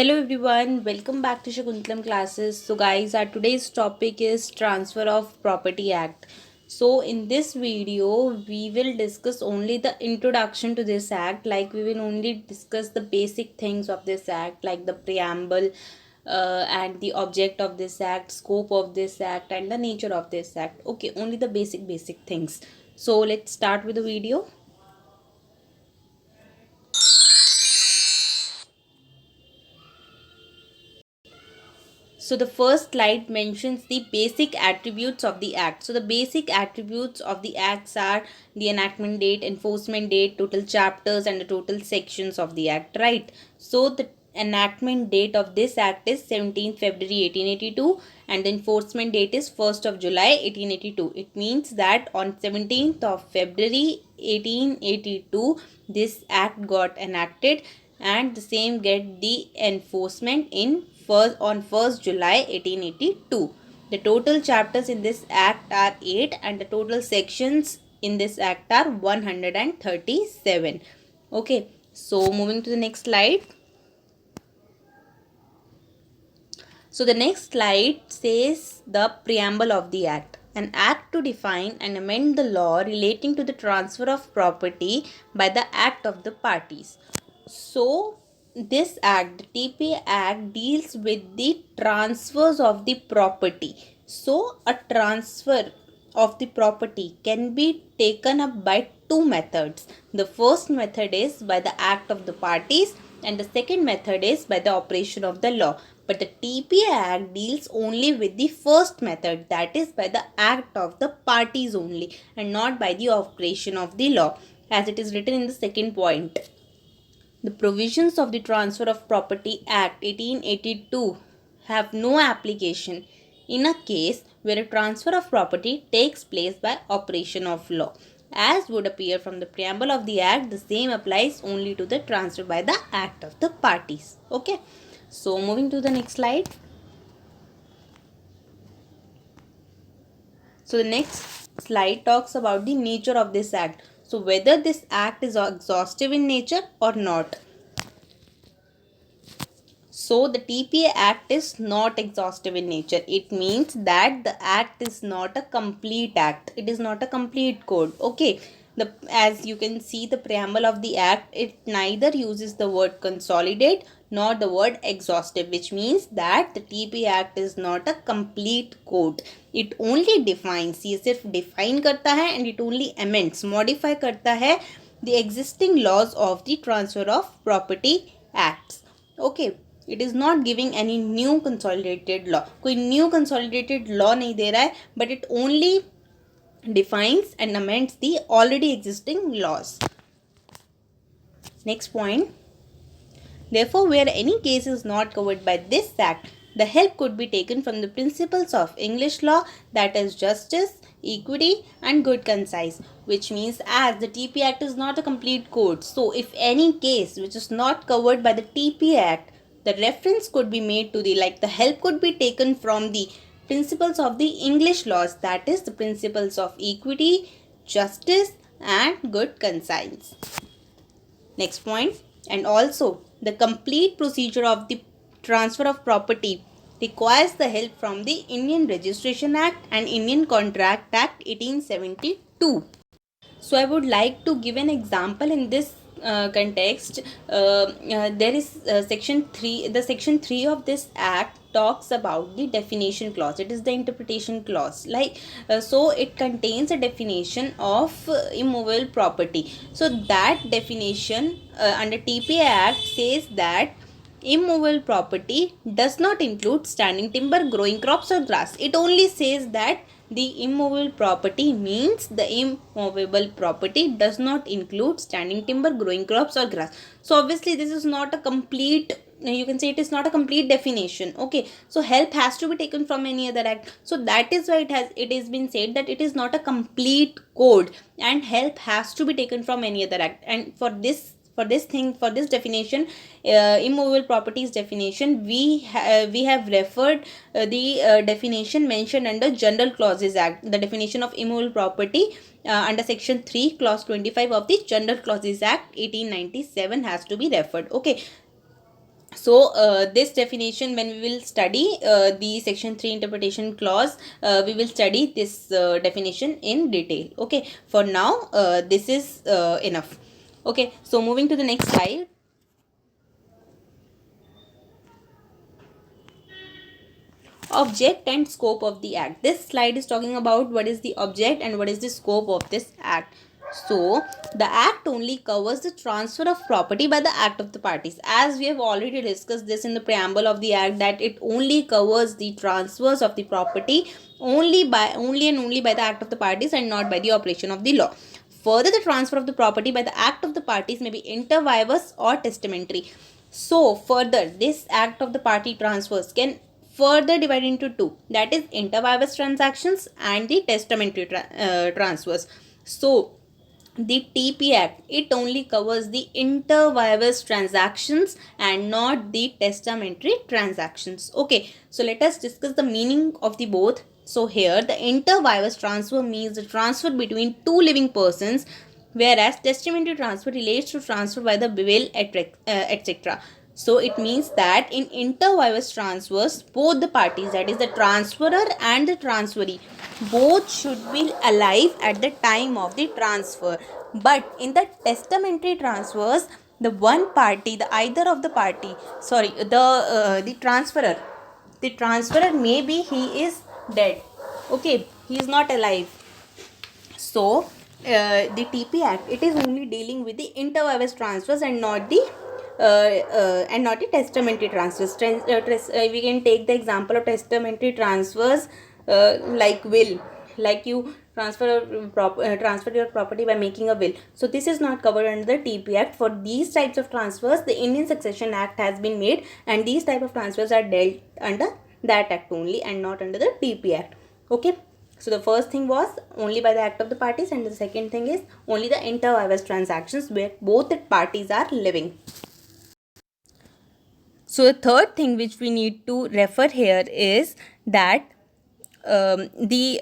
Hello everyone, welcome back to Shakuntalam classes. So guys, our today's topic is Transfer of Property Act. So in this video, we will discuss only the introduction to this act, like we will only discuss the basic things of this act, like the preamble and the object of this act, scope of this act and the nature of this act. Okay, only the basic things. So let's start with the video. So the first slide mentions the basic attributes of the act. So the basic attributes of the acts are the enactment date, enforcement date, total chapters and the total sections of the act, right? So the enactment date of this act is 17th February 1882 and the enforcement date is 1st of July 1882. It means that on 17th of February 1882 this act got enacted and the same get the enforcement on 1st July 1882. The total chapters in this act are 8 and the total sections in this act are 137. Okay, so moving to the next slide. So the next slide says the preamble of the act. An act to define and amend the law relating to the transfer of property by the act of the parties. So this act, the TPA Act, deals with the transfers of the property. So a transfer of the property can be taken up by two methods. The first method is by the act of the parties and the second method is by the operation of the law. But the TPA Act deals only with the first method, that is by the act of the parties only and not by the operation of the law, as it is written in the second point. The provisions of the Transfer of Property Act 1882 have no application in a case where a transfer of property takes place by operation of law. As would appear from the preamble of the Act, the same applies only to the transfer by the act of the parties. Okay, so moving to the next slide. So the next slide talks about the nature of this act. So whether this act is exhaustive in nature or not. So the TPA Act is not exhaustive in nature. It means that the act is not a complete act. It is not a complete code. Okay. As you can see the preamble of the act, it neither uses the word consolidate nor the word exhaustive, which means that the TPA Act is not a complete code. It only defines, ये सिर्फ define करता है and it only amends, modify करता है the existing laws of the Transfer of Property Acts. Okay. It is not giving any new consolidated law. कोई new consolidated law नहीं दे रहा है, but it only defines and amends the already existing laws. Next point. Therefore, where any case is not covered by this act, the help could be taken from the principles of English law, that is justice, equity and good conscience, which means as the TPA Act is not a complete code, so if any case which is not covered by the TPA Act, the reference could be made to the help could be taken from the principles of the English laws, that is the principles of equity, justice and good conscience. Next point. And also the complete procedure of the transfer of property requires the help from the Indian Registration Act and Indian Contract Act 1872. So I would like to give an example in this context. There is section 3. The section 3 of this act talks about the definition clause. It is the interpretation clause, so it contains a definition of immovable property. So that definition under TPA Act says that immovable property does not include standing timber, growing crops or grass. It only says that the immovable property means the immovable property does not include standing timber, growing crops or grass. So obviously this is not a complete, you can say it is not a complete definition. Okay, so help has to be taken from any other act. So that is why it has been said that it is not a complete code and help has to be taken from any other act. And for this definition, immovable properties definition, we have referred the definition mentioned under General Clauses Act. The definition of immovable property under section 3 clause 25 of the General Clauses Act 1897 has to be referred. Okay, So this definition, when we will study the section 3 interpretation clause, we will study this definition in detail. Okay, for now this is enough. Okay, so moving to the next slide. Object and scope of the act. This slide is talking about what is the object and what is the scope of this act. So the act only covers the transfer of property by the act of the parties. As we have already discussed this in the preamble of the act, that it only covers the transfers of the property only and only by the act of the parties and not by the operation of the law. Further, the transfer of the property by the act of the parties may be inter vivus or testamentary. So further, this act of the party transfers can further divided into two, that is inter vivus transactions and the testamentary transfers. So the TP Act, it only covers the inter vivus transactions and not the testamentary transactions. Okay, so let us discuss the meaning of the both. So here the inter vivus transfer means the transfer between two living persons, whereas testamentary transfer relates to transfer by the will, etc. So it means that in inter vivus transfers, both the parties, that is the transferor and the transferee, both should be alive at the time of the transfer. But in the testamentary transfers, the one party, the either of the party, the transferor, maybe he is dead. Okay, he is not alive. So the TP Act, it is only dealing with the inter vivus transfers and not the testamentary transfers. We can take the example of testamentary transfers like will, like you transfer your property by making a will. So this is not covered under the TP Act. For these types of transfers, the Indian Succession Act has been made, and these type of transfers are dealt under that act only and not under the TP Act. Okay. So the first thing was only by the act of the parties, and the second thing is only the inter vivus transactions where both the parties are living. So the third thing which we need to refer here is that the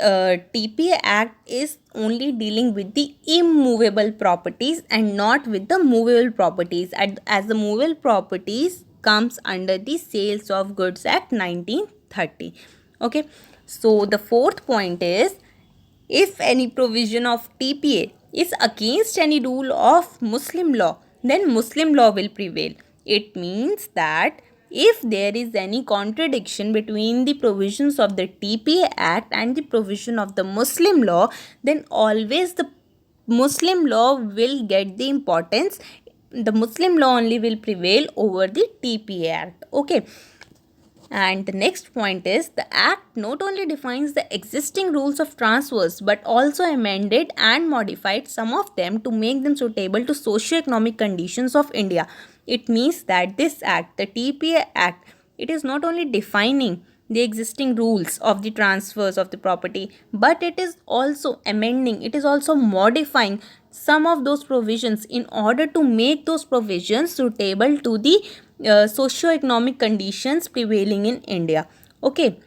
TP Act is only dealing with the immovable properties and not with the movable properties, as the movable properties comes under the Sales of Goods Act 1930. Okay, so the fourth point is, if any provision of TPA is against any rule of Muslim law, then Muslim law will prevail. It means that if there is any contradiction between the provisions of the TPA Act and the provision of the Muslim law, then always the Muslim law will get the importance. The Muslim law only will prevail over the TPA Act. Okay. And the next point is, the Act not only defines the existing rules of transfers but also amended and modified some of them to make them suitable to socio-economic conditions of India. It means that this Act, the TPA Act, it is not only defining the existing rules of the transfers of the property, but it is also amending, it is also modifying some of those provisions in order to make those provisions suitable to the socio-economic conditions prevailing in India. Okay,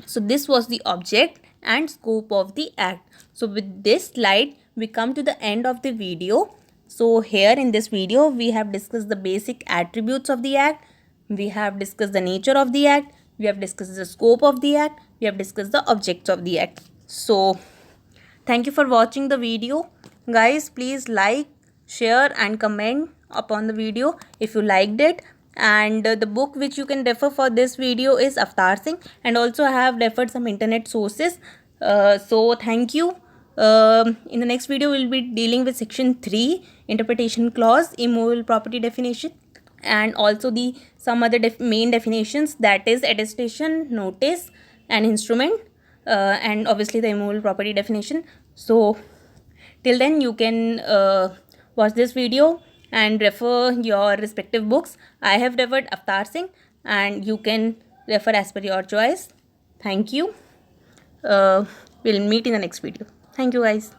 so this was the object and scope of the act. So with this slide, we come to the end of the video. So here in this video, we have discussed the basic attributes of the act. We have discussed the nature of the act. We have discussed the scope of the act. We have discussed the objects of the act. So thank you for watching the video. Guys, please like, share and comment upon the video if you liked it. And the book which you can refer for this video is Avtar Singh, and also I have referred some internet sources. So thank you. In the next video, we will be dealing with section 3, interpretation clause, immovable property definition, and also the some other main definitions, that is attestation, notice and instrument, and obviously the immovable property definition. So till then, you can watch this video and refer your respective books. I have referred Avtar Singh, and you can refer as per your choice. Thank you. We'll meet in the next video. Thank you, guys.